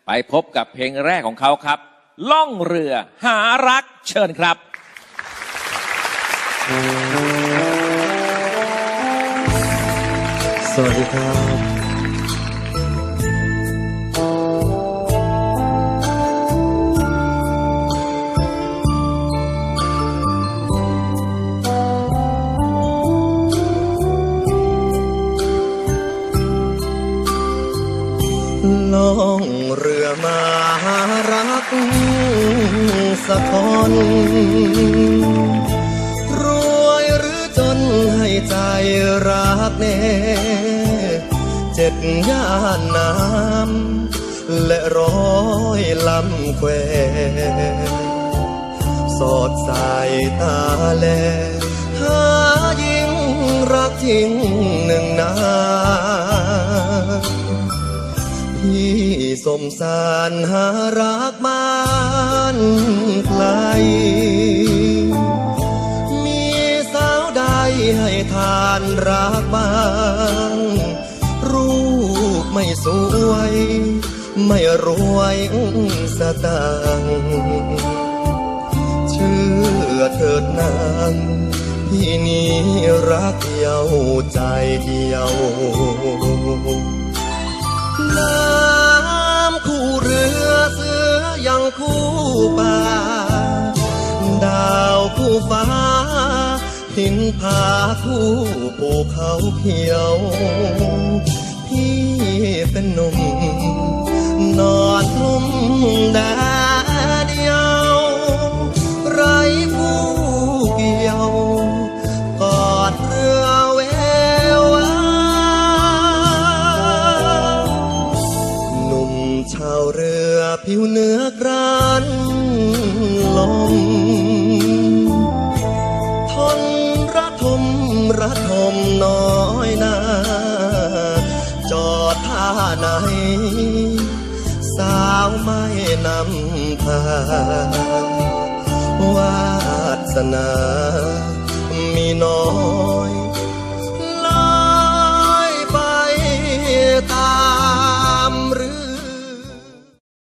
ไปพบกับเพลงแรกของเขาครับล่องเรือหารักเชิญครับสวัสดีครับล่องเรือมาหารักสักคนรวยหรือจนให้ใจรักแน่7 ย่านน้ำและ100 ลำแควสอดสายตาแลหายิ่งรักจริงหนึ่งนาพี่สมสารหารักบ้านไกลมีสาวใดให้ทานรักบ้างรูปไม่สวยไม่รวยสตางค์เชื่อเถิดนางพี่นี้รักเดียวใจเดียวน้ำคู่เรือเสือยังคู่ป่าดาวคู่ฟ้าหินผาคู่ภูเขาเขียวพี่เป็นหนุ่มนอนทุ่มแดดเดียวไร้ผู้เกี่ยวกอดเรือเววชาวเรือผิวเนื้อกรันลมทนระทมน้อยนาจอดท่าไหนสาวไม่นำพาวาสนามีน้อ